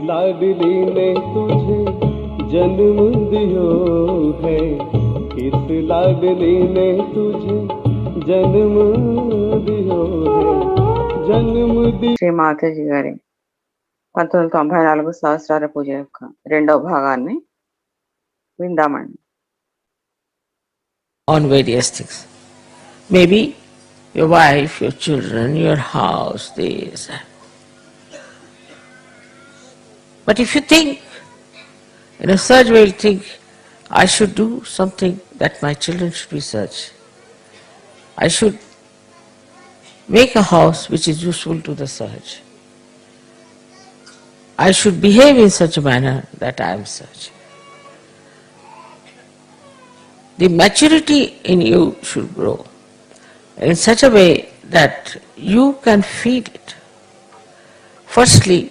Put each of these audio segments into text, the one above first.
लाडली ने तुझे जन्म दियो है, किस लाडली ने तुझे जन्म दियो है, जन्म दी. శ్రీ మాతాజీ గారి 1994 సహస్రార పూజ యొక్క రెండవ భాగాన్ని విందామండి. On various things. Maybe your wife, your children, your house, this. But if you think, in a such way you'll think, I should do something that my children should be such. I should make a house which is useful to the Sahaj. I should behave in such a manner that I am such. The maturity in you should grow in such a way that you can feel it. Firstly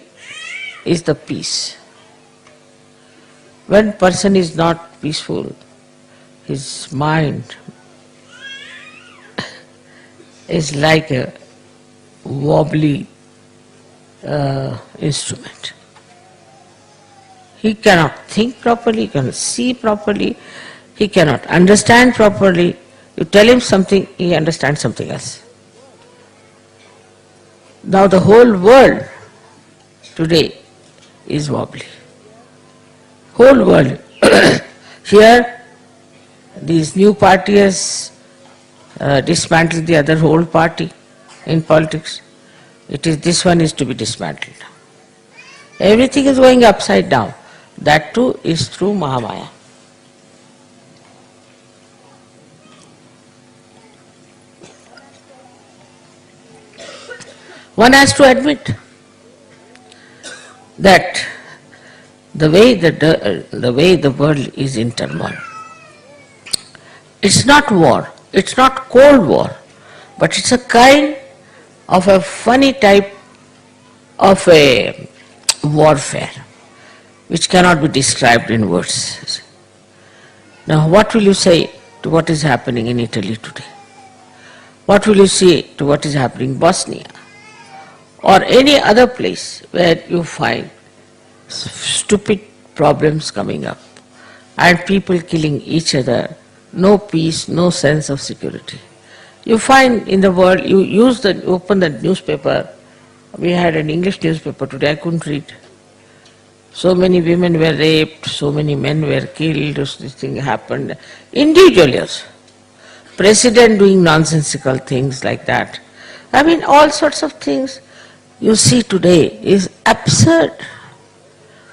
is the peace. When person is not peaceful, his mind is like a wobbly instrument. He cannot think properly, he cannot see properly, he cannot understand properly. You tell him something, he understands something else. Now the whole world today is wobbly. Whole world. Here these new party has dismantled the other whole party in politics. It is this one is to be dismantled. Everything is going upside down. That too is through Mahamaya. One has to admit that the way the world is in turmoil. It's not war, it's not cold war, but it's a kind of a funny type of a warfare which cannot be described in words. Now what will you say to what is happening in Italy today? What will you say to what is happening in Bosnia? Or any other place where you find stupid problems coming up and people killing each other, no peace, no sense of security. You find in the world, you open the newspaper, we had an English newspaper today, I couldn't read. So many women were raped, so many men were killed, this thing happened. Individually also. President doing nonsensical things like that. I mean, all sorts of things you see today is absurd.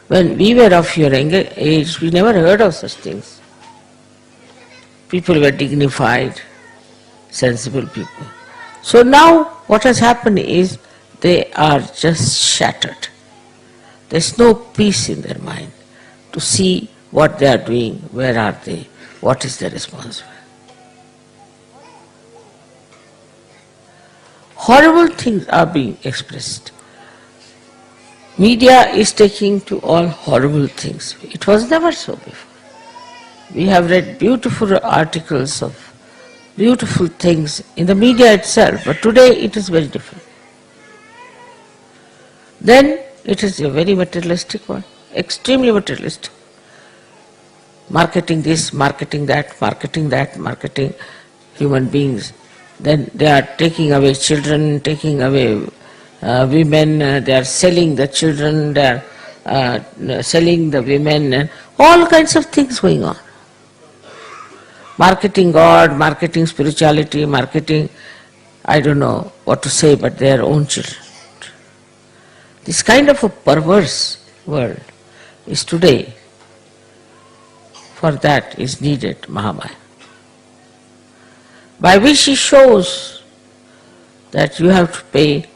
When we were of your younger age, we never heard of such things. People were dignified, sensible people. So now what has happened is they are just shattered. There's no peace in their mind to see what they are doing, where are they, what is their responsibility. Horrible things are being expressed. Media is taking to all horrible things. It was never so before. We have read beautiful articles of beautiful things in the media itself, but today it is very different. Then it is a very materialistic one, extremely materialistic. Marketing this, marketing that, marketing human beings. Then they are taking away children, taking away women, they are selling the children, they are selling the women, and all kinds of things going on. Marketing God, marketing spirituality, marketing, I don't know what to say, but their own children. This kind of a perverse world is today. For that is needed Mahamaya, by which he shows that you have to pay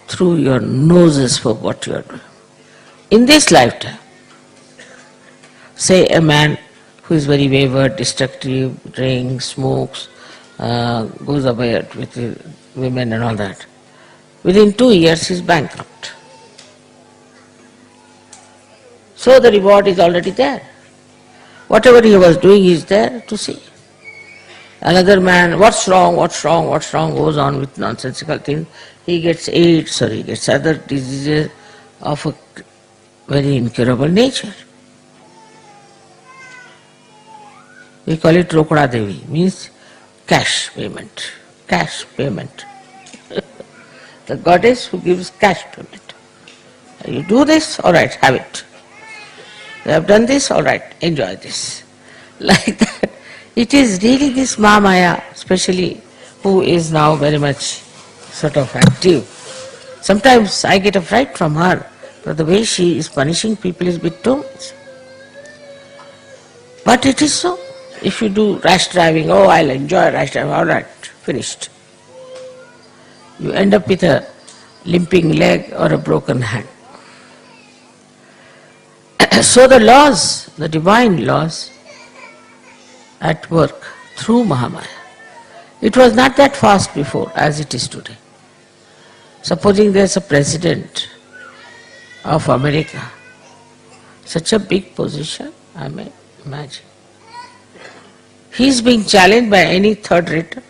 through your noses for what you are doing. In this lifetime, say a man who is very wayward, destructive, drinks, smokes, goes away with women and all that, within 2 years he is bankrupt. So the reward is already there. Whatever he was doing is there to see. Another man, what's wrong, goes on with nonsensical things. He gets AIDS or he gets other diseases of very incurable nature. We call it Rokda Devi, means cash payment. Cash payment. The goddess who gives cash payment. You do this, all right, have it. You have done this, all right, enjoy this. Like that. It is really this Mahamaya, especially, who is now very much sort of active. Sometimes I get a fright from her, but the way she is punishing people is a bit too much. But it is so. If you do rash driving, oh, I'll enjoy rash driving, all right, finished. You end up with a limping leg or a broken hand. So the laws, the divine laws at work through Mahamaya. It was not that fast before as it is today. Supposing there's a president of America, such a big position, I may imagine. He is being challenged by any third rater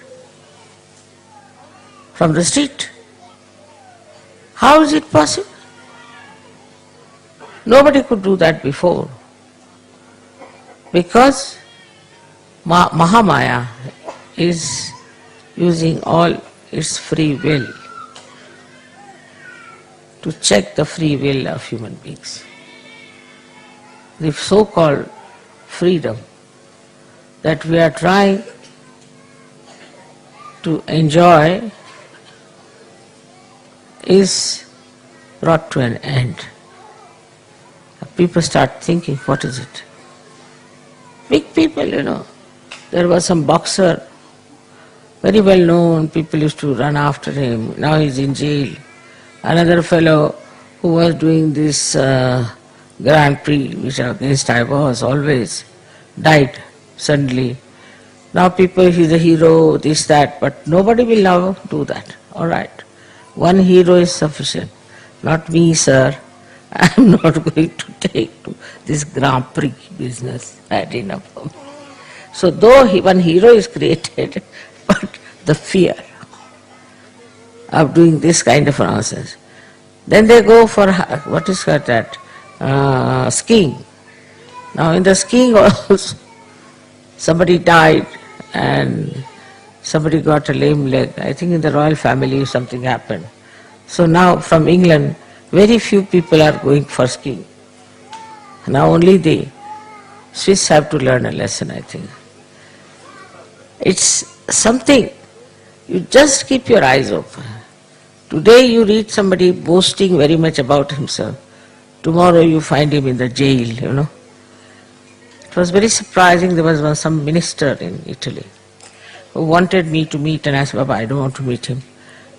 from the street. How is it possible? Nobody could do that before. Because Mahamaya is using all its free will to check the free will of human beings. The so-called freedom that we are trying to enjoy is brought to an end. People start thinking, what is it? Big people, There was some boxer, very well known, people used to run after him, now he's in jail. Another fellow who was doing this Grand Prix, which against I was always, died suddenly. Now people, he's a hero, this, that, but nobody will now do that. All right. One hero is sufficient. Not me, sir. I am not going to take to this Grand Prix business. Bad enough for me. So though one hero is created, but the fear of doing this kind of nonsense. Then they go for, what is that, skiing. Now in the skiing also, somebody died and somebody got a lame leg. I think in the royal family something happened. So now from England, very few people are going for skiing. Now only the Swiss have to learn a lesson, I think. It's something, you just keep your eyes open. Today you read somebody boasting very much about himself. Tomorrow you find him in the jail, It was very surprising. There was some minister in Italy who wanted me to meet, and I said, Baba, I don't want to meet him.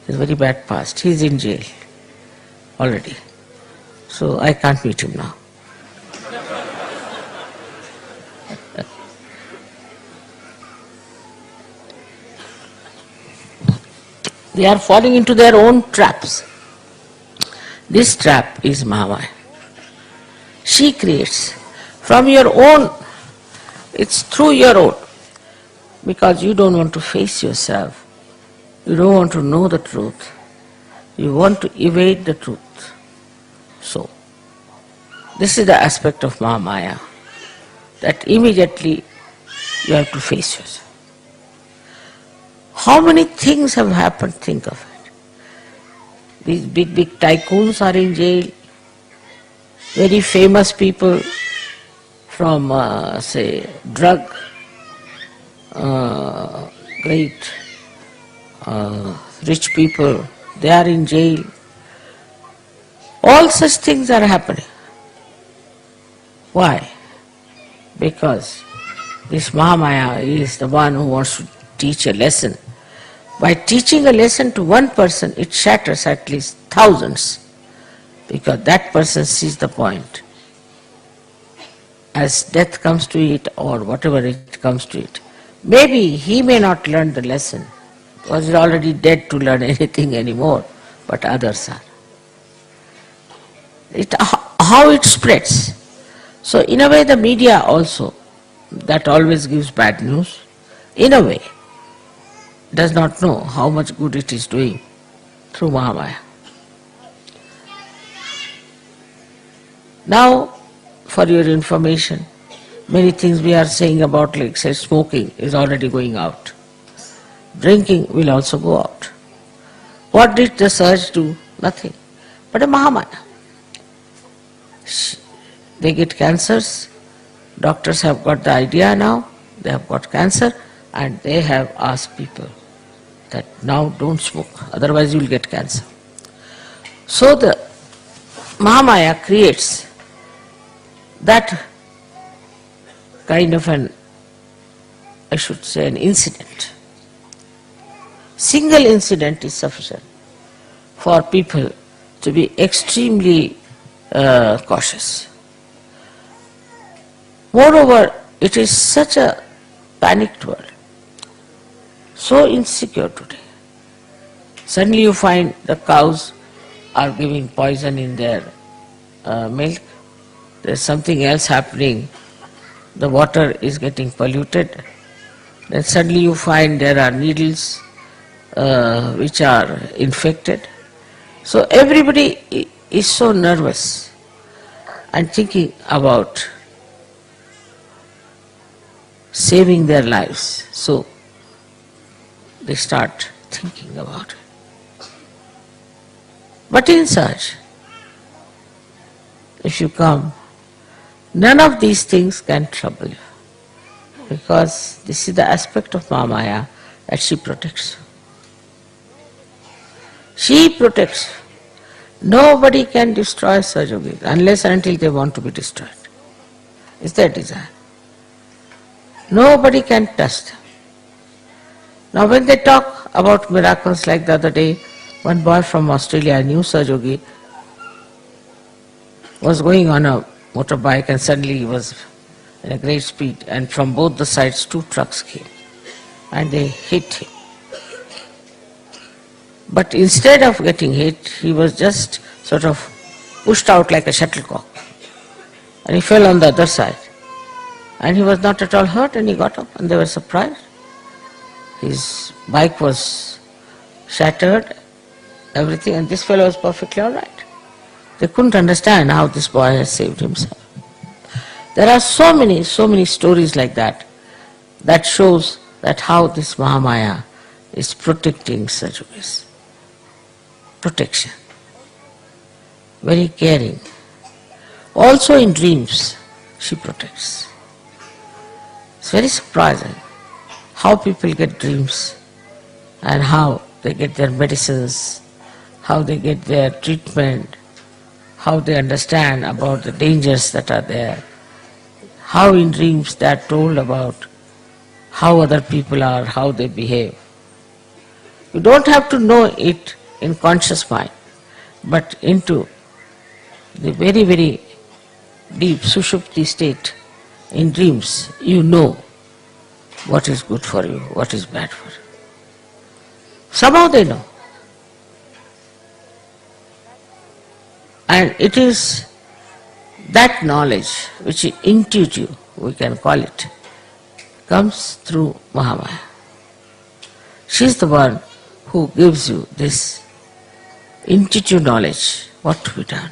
He's very bad past. He's in jail already. So I can't meet him now. They are falling into their own traps. This trap is Mahamaya. She creates. From your own, it's through your own. Because you don't want to face yourself. You don't want to know the truth. You want to evade the truth. So, this is the aspect of Mahamaya, that immediately you have to face yourself. How many things have happened, think of it. These big tycoons are in jail. Very famous people from, drug, great rich people, they are in jail. All such things are happening. Why? Because this Mahamaya is the one who wants to teach a lesson. By teaching a lesson to one person, it shatters at least thousands, because that person sees the point. As death comes to it, or whatever it comes to it, maybe he may not learn the lesson, because he's already dead to learn anything anymore, but others are. How it spreads. So in a way the media also, that always gives bad news, in a way, does not know how much good it is doing through Mahamaya. Now, for your information, many things we are saying about, like say, smoking is already going out. Drinking will also go out. What did the surge do? Nothing. But a Mahamaya. They get cancers. Doctors have got the idea now. They have got cancer and they have asked people that now don't smoke, otherwise you will get cancer. So the Mahamaya creates that kind of an, I should say, an incident. Single incident is sufficient for people to be extremely cautious. Moreover, it is such a panicked world, so insecure today. Suddenly you find the cows are giving poison in their milk. There's something else happening. The water is getting polluted. Then suddenly you find there are needles which are infected. So everybody is so nervous and thinking about saving their lives. So they start thinking about it. But in such, if you come, none of these things can trouble you, because this is the aspect of Mahamaya that she protects. She protects. Nobody can destroy Sajogis unless and until they want to be destroyed. It's their desire. Nobody can touch them. Now when they talk about miracles, like the other day, one boy from Australia, I knew Sajogi, was going on a motorbike and suddenly he was in a great speed and from both the sides 2 trucks came and they hit him. But instead of getting hit, he was just sort of pushed out like a shuttlecock and he fell on the other side. And he was not at all hurt and he got up and they were surprised. His bike was shattered, everything, and this fellow was perfectly all right. They couldn't understand how this boy has saved himself. There are so many stories like that, that shows that how this Mahamaya is protecting Sajogis. Protection. Very caring. Also in dreams, she protects. It's very surprising how people get dreams and how they get their medicines, how they get their treatment, how they understand about the dangers that are there, how in dreams they are told about how other people are, how they behave. You don't have to know it in conscious mind, but into the very, very deep Sushupti state, in dreams, you know what is good for you, what is bad for you. Somehow they know. And it is that knowledge which is intuitive, we can call it, comes through Mahamaya. She is the one who gives you this intuitive knowledge, what to be done,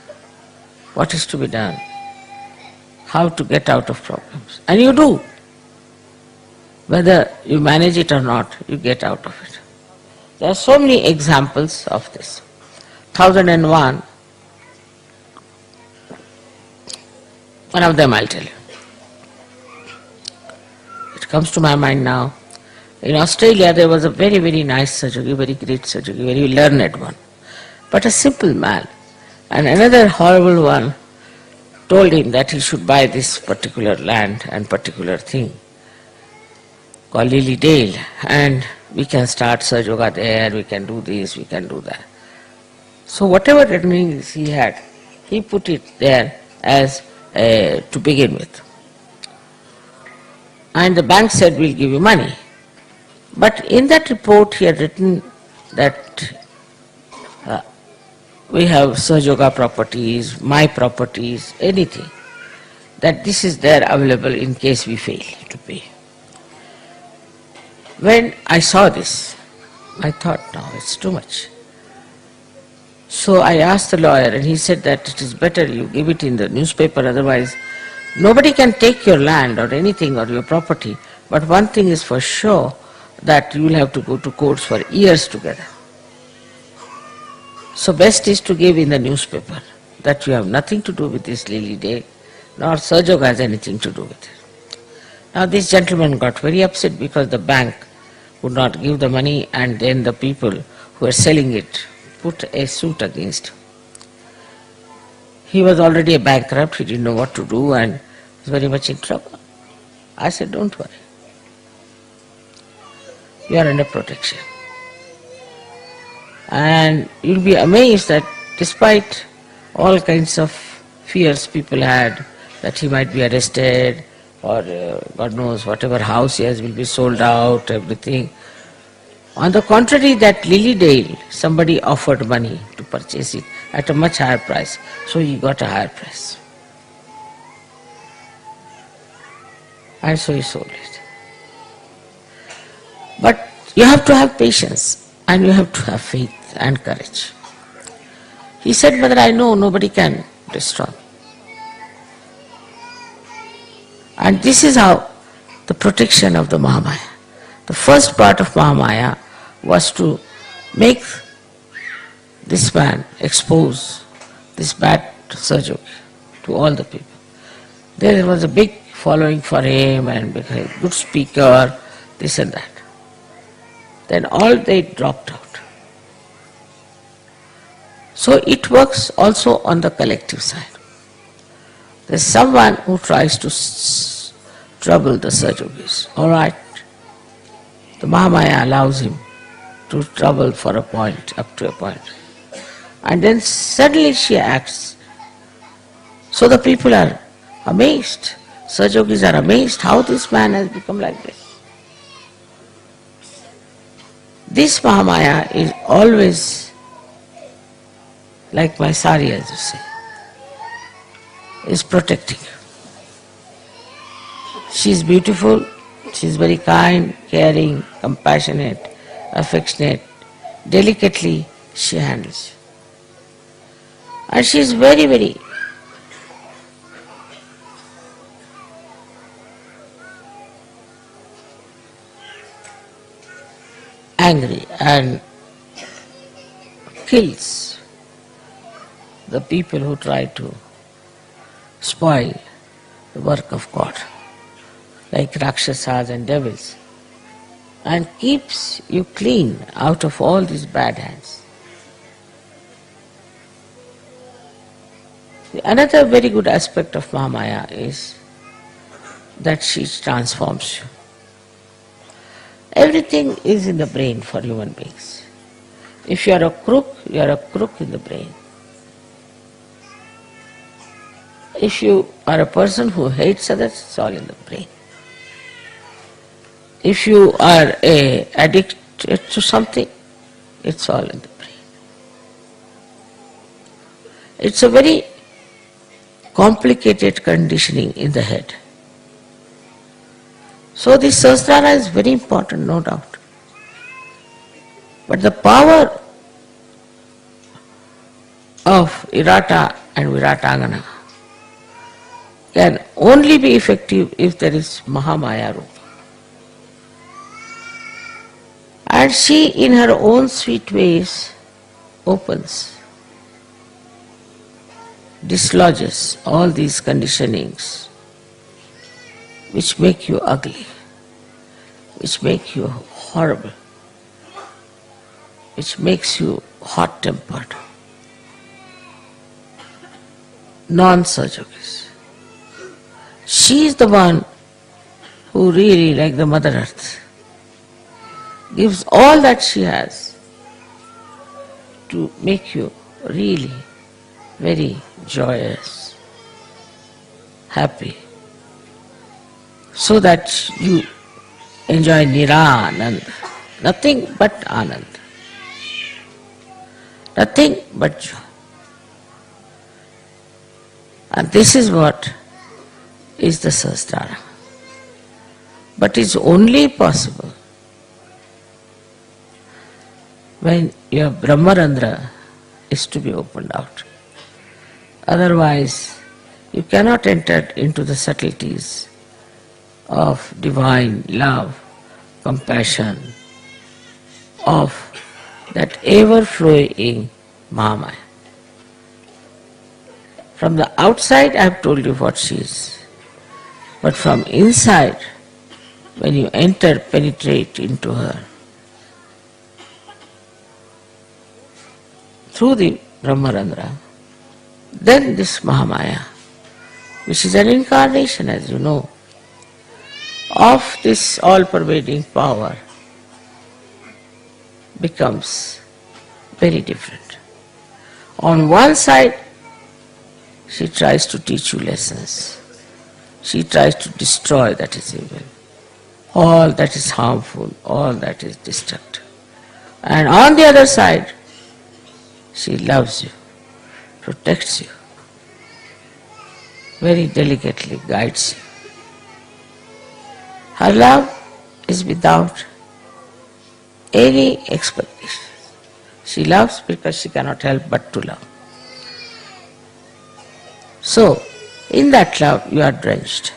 what is to be done, how to get out of problems. And you do. Whether you manage it or not, you get out of it. There are so many examples of this. 1001, one of them I'll tell you. It comes to my mind now. In Australia there was a very, very nice Sajogi, very great Sajogi, very learned one, but a simple man. And another horrible one told him that he should buy this particular land and particular thing called Lily Dale, and we can start Sajoga there, we can do this, we can do that. So whatever earnings he had, he put it there as to begin with. And the bank said, we'll give you money. But in that report he had written that we have Sajoga properties, my properties, anything, that this is there available in case we fail to pay. When I saw this, I thought, no, it's too much. So I asked the lawyer, and he said that it is better you give it in the newspaper, otherwise nobody can take your land or anything or your property. But one thing is for sure, that you will have to go to courts for years together. So best is to give in the newspaper that you have nothing to do with this Lily Day, nor Sahajog has anything to do with it. Now this gentleman got very upset because the bank would not give the money, and then the people who were selling it put a suit against him. He was already a bankrupt, he didn't know what to do and was very much in trouble. I said, don't worry. You are under protection. And you'll be amazed that despite all kinds of fears people had, that he might be arrested or God knows whatever house he has will be sold out, everything. On the contrary, that Lily Dale, somebody offered money to purchase it at a much higher price. So he got a higher price. And so he sold it. But you have to have patience and you have to have faith and courage. He said, Mother, I know nobody can destroy me. And this is how the protection of the Mahamaya. The first part of Mahamaya was to make this man expose this bad Sahajog to all the people. There was a big following for him and became a good speaker, this and that. Then all they dropped out. So it works also on the collective side. There's someone who tries to trouble the Sahajogis. All right, the Mahamaya allows him to trouble for a point, up to a point. And then suddenly she acts. So the people are amazed. Sahajogis are amazed how this man has become like this. This Mahamaya is always like my sari, as you say, is protecting you. She is beautiful, she is very kind, caring, compassionate, affectionate. Delicately she handles you. And she is very, very angry and kills the people who try to spoil the work of God, like Rakshasas and devils, and keeps you clean out of all these bad hands. Another very good aspect of Mahamaya is that she transforms you. Everything is in the brain for human beings. If you are a crook, you are a crook in the brain. If you are a person who hates others, it's all in the brain. If you are addicted to something, it's all in the brain. It's a very complicated conditioning in the head. So this sahasrara is very important, no doubt. But the power of Irata and Viratangana can only be effective if there is Mahamaya Rupa. And she in her own sweet ways opens, dislodges all these conditionings which make you ugly, which make you horrible, which makes you hot-tempered, non-Sahajogis. She is the one who really, like the Mother Earth, gives all that she has to make you really very joyous, happy, so that you enjoy Niranand, nothing but Anand, nothing but joy. And this is what is the sahasrara. But it's only possible when your Brahmarandra is to be opened out. Otherwise, you cannot enter into the subtleties of divine love, compassion, of that ever-flowing Mahamaya. From the outside, I have told you what she is. But from inside, when you penetrate into her, through the Brahmarandra, then this Mahamaya, which is an incarnation, as you know, of this all-pervading power, becomes very different. On one side, she tries to teach you lessons. She tries to destroy that is evil, all that is harmful, all that is destructive. And on the other side, she loves you, protects you, very delicately guides you. Her love is without any expectation. She loves because she cannot help but to love. So, in that love you are drenched.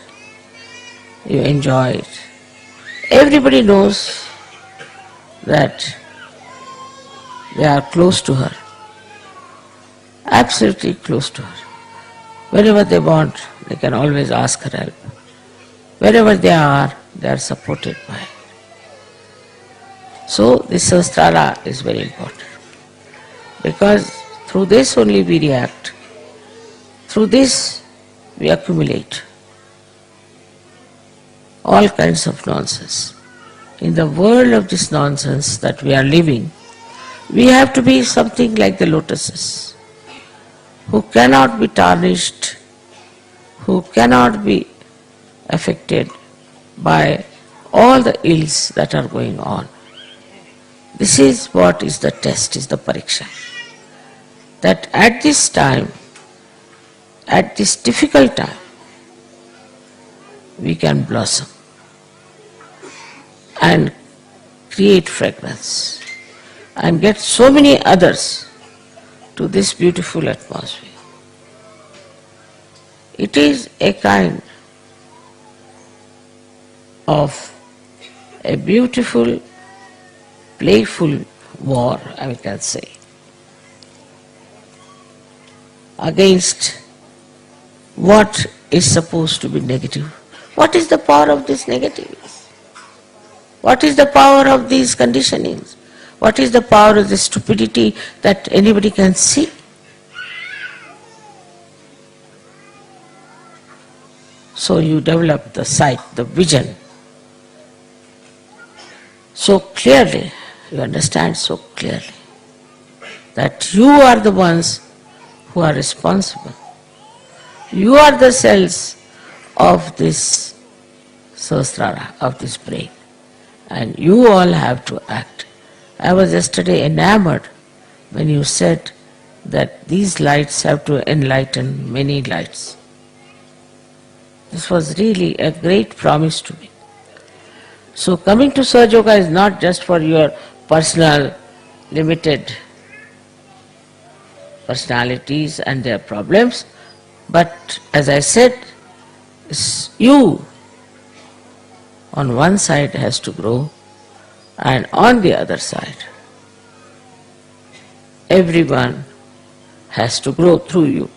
You enjoy it. Everybody knows that they are close to her. Absolutely close to her. Wherever they want, they can always ask her help. Wherever they are supported by her. So this sahasrara is very important. Because through this only we react. Through this we accumulate all kinds of nonsense. In the world of this nonsense that we are living, we have to be something like the lotuses, who cannot be tarnished, who cannot be affected by all the ills that are going on. This is what is the test, is the pariksha. That at this time, at this difficult time, we can blossom and create fragrance and get so many others to this beautiful atmosphere. It is a kind of a beautiful, playful war, I can say, against what is supposed to be negative. What is the power of this negativity? What is the power of these conditionings? What is the power of the stupidity that anybody can see? So you develop the sight, the vision, so clearly, you understand so clearly that you are the ones who are responsible. You are the cells of this sahasrara, of this brain, and you all have to act. I was yesterday enamored when you said that these lights have to enlighten many lights. This was really a great promise to me. So coming to Sahaja Yoga is not just for your personal, limited personalities and their problems, but as I said, you on one side has to grow, and on the other side, everyone has to grow through you.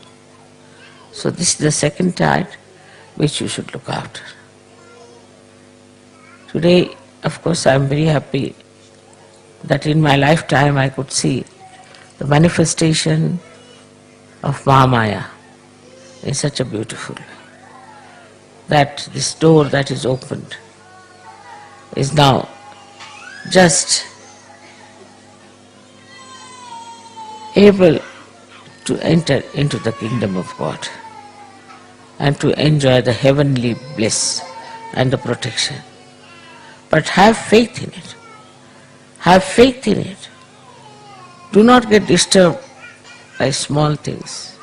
So this is the second tide which you should look after. Today, of course, I am very happy that in my lifetime I could see the manifestation of Mahamaya in such a beautiful way. That this door that is opened is now just able to enter into the kingdom of God and to enjoy the heavenly bliss and the protection. But have faith in it. Have faith in it. Do not get disturbed by small things.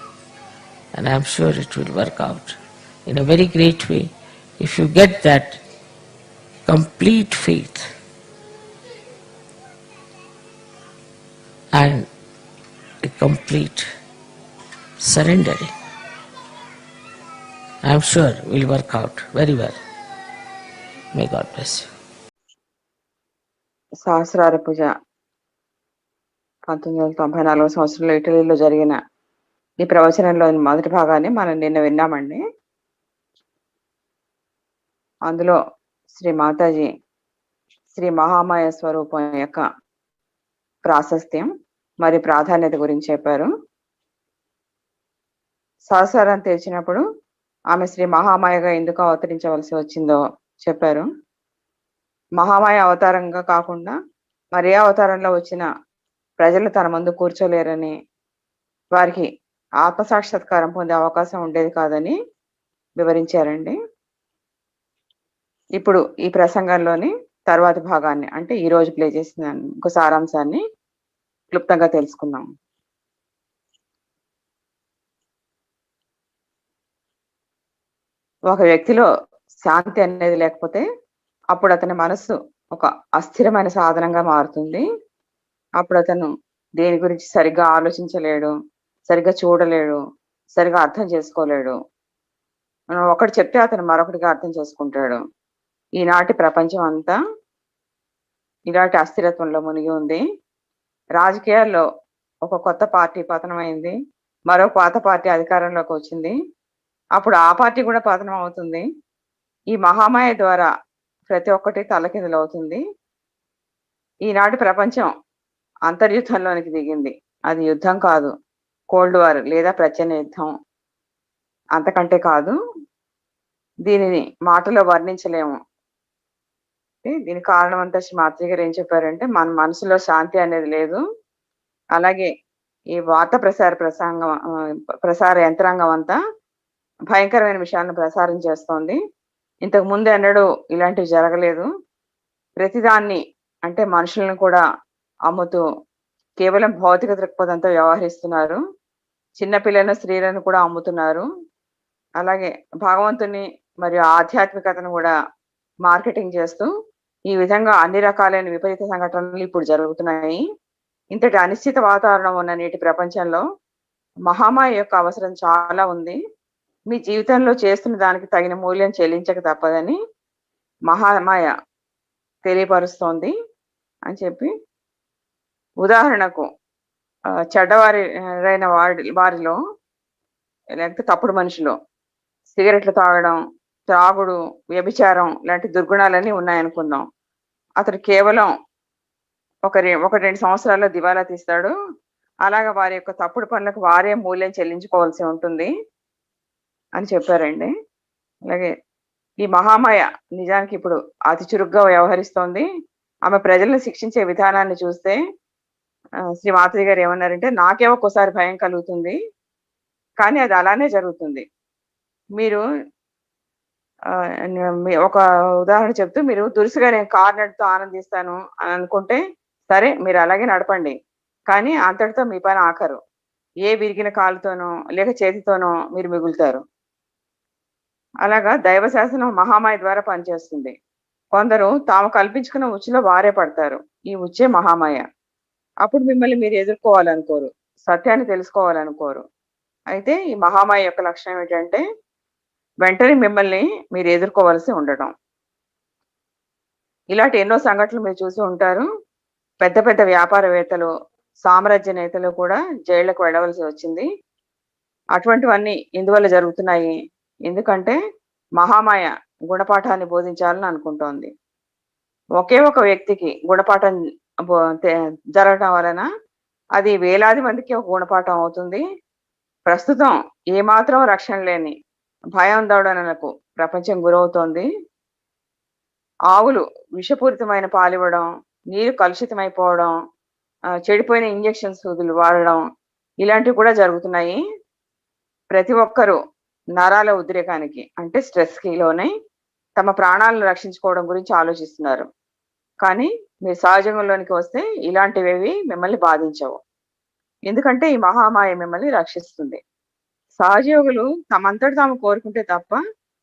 And I am sure it will work out in a very great way if you get that complete faith. And a complete surrendering. I am sure will work out very well. May God bless you. సహస్రార పూజ 1994 సంవత్సరంలో ఇటలీలో జరిగిన ఈ ప్రవచనంలోని మొదటి భాగాన్ని మనం నిన్న విన్నామండి. అందులో శ్రీ మాతాజీ శ్రీ మహామాయ స్వరూపం యొక్క ప్రాశస్త్యం మరి ప్రాధాన్యత గురించి చెప్పారు. సహస్రారం తెరిచినప్పుడు ఆమె శ్రీ మహామాయగా ఎందుకు అవతరించవలసి వచ్చిందో చెప్పారు. మహామాయ అవతారంగా కాకుండా మరి ఏ అవతారంలో వచ్చిన ప్రజలు తన ముందు కూర్చోలేరని, వారికి ఆత్మసాక్షాత్కారం పొందే అవకాశం ఉండేది కాదని వివరించారండి. ఇప్పుడు ఈ ప్రసంగంలోని తర్వాతి భాగాన్ని, అంటే ఈ రోజు ప్లే చేసిన ఇంకో సారాంశాన్ని క్లుప్తంగా తెలుసుకుందాం. ఒక వ్యక్తిలో శాంతి అనేది లేకపోతే అప్పుడు అతని మనస్సు ఒక అస్థిరమైన సాధనంగా మారుతుంది. అప్పుడు అతను దేని గురించి సరిగ్గా ఆలోచించలేడు, సరిగ్గా చూడలేడు, సరిగ్గా అర్థం చేసుకోలేడు. మనం ఒకటి చెప్తే అతను మరొకటిగా అర్థం చేసుకుంటాడు. ఈనాటి ప్రపంచం అంతా ఇలాంటి అస్థిరత్వంలో మునిగి ఉంది. రాజకీయాల్లో ఒక కొత్త పార్టీ పతనమైంది, మరో పాత పార్టీ అధికారంలోకి వచ్చింది. అప్పుడు ఆ పార్టీ కూడా పతనం అవుతుంది. ఈ మహామాయ ద్వారా ప్రతి ఒక్కటి తలకిందులవుతుంది. ఈనాటి ప్రపంచం అంతర్యుద్ధంలోనికి దిగింది. అది యుద్ధం కాదు, కోల్డ్ వార్ లేదా ప్రచ్ఛన్న యుద్ధం, అంతకంటే కాదు. దీనిని మాటలో వర్ణించలేము. దీనికి కారణం అంతా శ్రీ మాతాజీ గారు ఏం చెప్పారంటే, మన మనసులో శాంతి అనేది లేదు. అలాగే ఈ వార్తా ప్రసార యంత్రాంగం అంతా భయంకరమైన విషయాలను ప్రసారం చేస్తోంది. ఇంతకు ముందు ఎన్నడూ ఇలాంటివి జరగలేదు. ప్రతిదాన్ని, అంటే మనుషులను కూడా అమ్ముతూ కేవలం భౌతిక దృక్పథంతో వ్యవహరిస్తున్నారు. చిన్నపిల్లలను, స్త్రీలను కూడా అమ్ముతున్నారు. అలాగే భగవంతుని మరియు ఆధ్యాత్మికతను కూడా మార్కెటింగ్ చేస్తూ ఈ విధంగా అన్ని రకాలైన విపరీత సంఘటనలు ఇప్పుడు జరుగుతున్నాయి. ఇంతటి అనిశ్చిత వాతావరణం ఉన్న నేటి ప్రపంచంలో మహామాయ యొక్క అవసరం చాలా ఉంది. మీ జీవితంలో చేస్తున్న దానికి తగిన మూల్యం చెల్లించక తప్పదని మహామాయ తెలియపరుస్తోంది అని చెప్పి, ఉదాహరణకు చెడ్డవారైన వారిలో, లేకపోతే తప్పుడు మనిషిలో సిగరెట్లు తాగడం, త్రాగుడు, వ్యభిచారం లాంటి దుర్గుణాలన్నీ ఉన్నాయనుకుందాం. అతడు కేవలం ఒక 2 సంవత్సరాల్లో దివాలా తీస్తాడు. అలాగా వారి యొక్క తప్పుడు పనులకు వారే మూల్యం చెల్లించుకోవాల్సి ఉంటుంది అని చెప్పారండి. అలాగే ఈ మహామాయ నిజానికి ఇప్పుడు అతి చురుగ్గా వ్యవహరిస్తోంది. ఆమె ప్రజలను శిక్షించే విధానాన్ని చూస్తే శ్రీ మాతాజీ గారు ఏమన్నారంటే, నాకే ఒక్కోసారి భయం కలుగుతుంది, కానీ అది అలానే జరుగుతుంది. మీరు ఒక ఉదాహరణ చెప్తూ, మీరు దురుసుగా నేను కారు నడుపుతూ ఆనందిస్తాను అని అనుకుంటే, సరే మీరు అలాగే నడపండి, కానీ అంతటితో మీ పని ఆఖరు. ఏ విరిగిన కాలుతోనో లేక చేతితోనో మీరు మిగులుతారు. అలాగా దైవ శాసనం మహామాయ ద్వారా పనిచేస్తుంది. కొందరు తాము కల్పించుకున్న ఉచ్చులో వారే పడతారు. ఈ ఉచ్చే మహామాయ. అప్పుడు మిమ్మల్ని మీరు ఎదుర్కోవాలనుకోరు, సత్యాన్ని తెలుసుకోవాలనుకోరు. అయితే ఈ మహామాయ యొక్క లక్షణం ఏంటంటే, వెంటనే మిమ్మల్ని మీరు ఎదుర్కోవలసి ఉండటం. ఇలాంటి ఎన్నో సంఘటనలు మీరు చూసి ఉంటారు. పెద్ద పెద్ద వ్యాపారవేత్తలు, సామ్రాజ్య నేతలు కూడా జైళ్లకు వెళ్ళవలసి వచ్చింది. అటువంటివన్నీ ఎందువల్ల జరుగుతున్నాయి? ఎందుకంటే మహామాయ గుణపాఠాన్ని బోధించాలని అనుకుంటోంది. ఒకే ఒక వ్యక్తికి గుణపాఠం జరగటం వలన అది వేలాది మందికి ఒక గుణపాఠం అవుతుంది. ప్రస్తుతం ఏమాత్రం రక్షణ లేని భయాందోళనలకు ప్రపంచం గురవుతోంది. ఆవులు విషపూరితమైన పాలివ్వడం, నీరు కలుషితమైపోవడం, చెడిపోయిన ఇంజెక్షన్ సూదులు వాడడం, ఇలాంటివి కూడా జరుగుతున్నాయి. ప్రతి ఒక్కరూ నరాల ఉద్రేకానికి, అంటే స్ట్రెస్కి లోనై తమ ప్రాణాలను రక్షించుకోవడం గురించి ఆలోచిస్తున్నారు. కానీ మీరు సహజంలోనికి వస్తే ఇలాంటివేవి మిమ్మల్ని బాధించవు. ఎందుకంటే ఈ మహామాయ మిమ్మల్ని రక్షిస్తుంది. సహజయోగులు తమంతటి తాము కోరుకుంటే తప్ప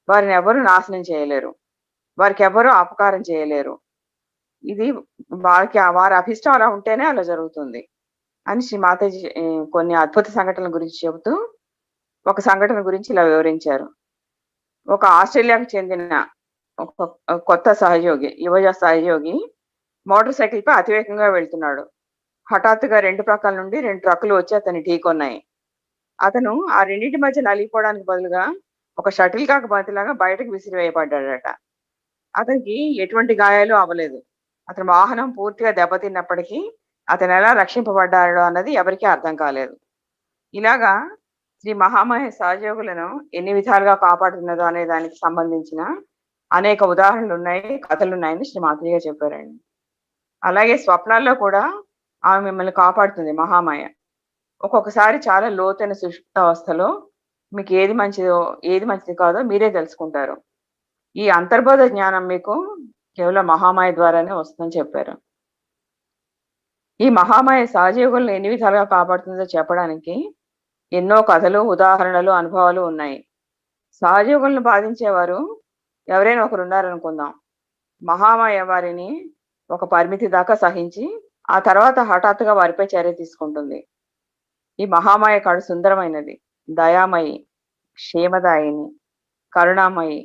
వారిని ఎవరు నాశనం చేయలేరు, వారికి ఎవరు అపకారం చేయలేరు. ఇది వారి అభిష్టం అలా ఉంటేనే అలా జరుగుతుంది. అని శ్రీ మాతాజీ కొన్ని అద్భుత సంఘటనల గురించి చెబుతూ ఒక సంఘటన గురించి ఇలా వివరించారు. ఒక ఆస్ట్రేలియాకు చెందిన ఒక కొత్త సహయోగి, యువ సహయోగి మోటార్ సైకిల్ పై అతివేగంగా వెళ్తున్నాడు. హఠాత్తుగా 2 ప్రక్కల నుండి 2 ట్రక్కులు వచ్చి అతన్ని ఢీకొన్నాయి. అతను ఆ రెండింటి మధ్య నలిగిపోవడానికి బదులుగా ఒక షటిల్ కాక్ బంతిలాగా బయటకు విసిరివేయబడ్డాడట. అతనికి ఎటువంటి గాయాలు అవ్వలేదు. అతని వాహనం పూర్తిగా దెబ్బతిన్నప్పటికీ అతను ఎలా రక్షింపబడ్డాడో అన్నది ఎవరికీ అర్థం కాలేదు. ఇలాగా శ్రీ మహామాయ సహయోగులను ఎన్ని విధాలుగా కాపాడుతున్నదో అనే దానికి సంబంధించిన అనేక ఉదాహరణలు ఉన్నాయి, కథలు ఉన్నాయని శ్రీ మాతయ్య గారు చెప్పారండి. అలాగే స్వప్నాల్లో కూడా ఆమె మిమ్మల్ని కాపాడుతుంది మహామాయ. ఒక్కొక్కసారి చాలా లోతైన సుషుప్తావస్థలో మీకు ఏది మంచిదో ఏది మంచిది కాదో మీరే తెలుసుకుంటారు. ఈ అంతర్బోధ జ్ఞానం మీకు కేవలం మహామాయ ద్వారానే వస్తుందని చెప్పారు. ఈ మహామాయ సహజీవులను ఎన్ని విధాలుగా కాపాడుతుందో చెప్పడానికి ఎన్నో కథలు, ఉదాహరణలు, అనుభవాలు ఉన్నాయి. సహజీవులను బాధించేవారు ఎవరైనా ఒకరు ఉన్నారనుకుందాం. మహామాయ వారిని ఒక పరిమితి దాకా సహించి ఆ తర్వాత హఠాత్తుగా వారిపై చర్య తీసుకుంటుంది. ఈ మహామాయ కడు సుందరమైనది, దయామయి, క్షేమదాయిని, కరుణామయి,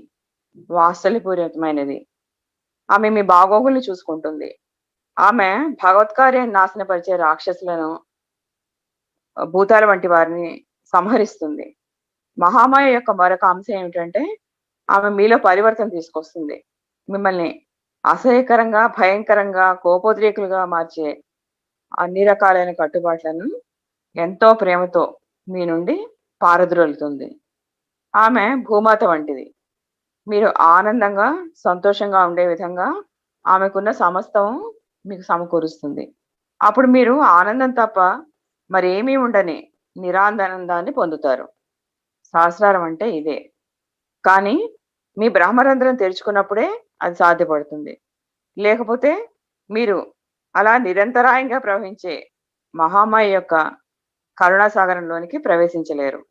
వాత్సల్యపూరితమైనది. ఆమె మీ బాగోగుల్ని చూసుకుంటుంది. ఆమె భగవత్కార్యాన్ని నాశనపరిచే రాక్షసులను, భూతాల వంటి వారిని సంహరిస్తుంది. మహామాయ యొక్క మరొక అంశం ఏమిటంటే ఆమె మీలో పరివర్తన తీసుకొస్తుంది. మిమ్మల్ని అసహ్యకరంగా, భయంకరంగా, కోపోద్రేకులుగా మార్చే అన్ని రకాలైన కట్టుబాట్లను ఎంతో ప్రేమతో మీ నుండి పారద్రోలుతుంది. ఆమె భూమాత వంటిది. మీరు ఆనందంగా, సంతోషంగా ఉండే విధంగా ఆమెకున్న సమస్తం మీకు సమకూరుస్తుంది. అప్పుడు మీరు ఆనందం తప్ప మరేమీ ఉండని నిరానందాన్ని పొందుతారు. సహస్రారం అంటే ఇదే. కానీ మీ బ్రహ్మరంధ్రం తెరుచుకున్నప్పుడే అది సాధ్యపడుతుంది. లేకపోతే మీరు అలా నిరంతరాయంగా ప్రవహించే మహామాయ యొక్క కరుణాసాగరంలోనికి ప్రవేశించలేరు.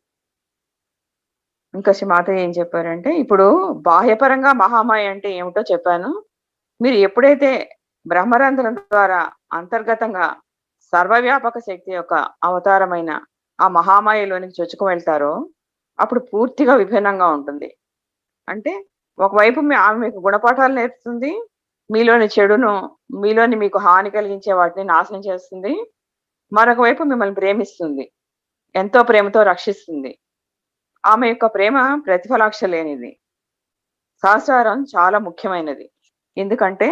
ఇంకా శ్రీమాత ఏం చెప్పారంటే, ఇప్పుడు బాహ్యపరంగా మహామాయ అంటే ఏమిటో చెప్పాను. మీరు ఎప్పుడైతే బ్రహ్మరంధ్రం ద్వారా అంతర్గతంగా సర్వవ్యాపక శక్తి యొక్క అవతారమైన ఆ మహామాయలోనికి చొచ్చుకు వెళ్తారో అప్పుడు పూర్తిగా విభిన్నంగా ఉంటుంది. అంటే ఒకవైపు ఆమె మీకు గుణపాఠాలు నేర్పుతుంది, మీలోని చెడును, మీలోని మీకు హాని కలిగించే వాటిని నాశనం చేస్తుంది. మరొక వైపు మిమ్మల్ని ప్రేమిస్తుంది, ఎంతో ప్రేమతో రక్షిస్తుంది. ఆమె యొక్క ప్రేమ ప్రతిఫలాక్ష లేనిది. సహస్రారం చాలా ముఖ్యమైనది. ఎందుకంటే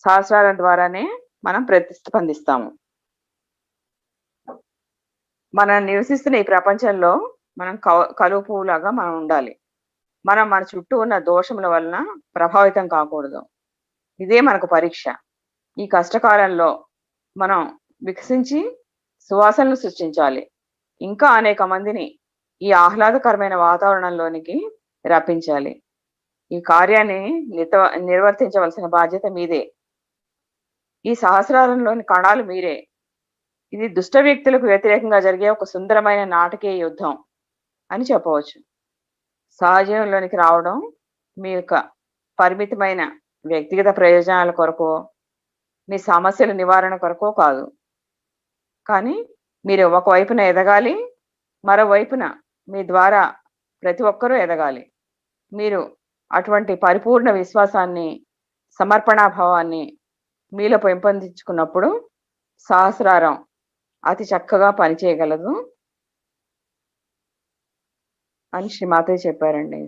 సహస్రారం ద్వారానే మనం ప్రతిస్పందిస్తాము. మనం నివసిస్తున్న ఈ ప్రపంచంలో మనం కలువ పువ్వులాగా మనం ఉండాలి. మనం మన చుట్టూ ఉన్న దోషముల వలన ప్రభావితం కాకూడదు. ఇదే మనకు పరీక్ష. ఈ కష్టకాలంలో మనం వికసించి సువాసనలు సృష్టించాలి. ఇంకా అనేక మందిని ఈ ఆహ్లాదకరమైన వాతావరణంలోనికి రప్పించాలి. ఈ కార్యాన్ని నిర్వర్తించవలసిన బాధ్యత మీదే. ఈ సహస్రారంలోని కణాలు మీరే. ఇది దుష్ట వ్యక్తులకు వ్యతిరేకంగా జరిగే ఒక సుందరమైన నాటకీయ యుద్ధం అని చెప్పవచ్చు. సహజీవంలోనికి రావడం మీ యొక్క పరిమితమైన వ్యక్తిగత ప్రయోజనాల కొరకు, మీ సమస్యల నివారణ కొరకో కాదు. కానీ మీరు ఒకవైపున ఎదగాలి, మరోవైపున మీ ద్వారా ప్రతి ఒక్కరూ ఎదగాలి. మీరు అటువంటి పరిపూర్ణ విశ్వాసాన్ని, సమర్పణాభావాన్ని మీలో పెంపొందించుకున్నప్పుడు సహస్రారం అతి చక్కగా పనిచేయగలదు అని శ్రీ మాతయ్య చెప్పారండి.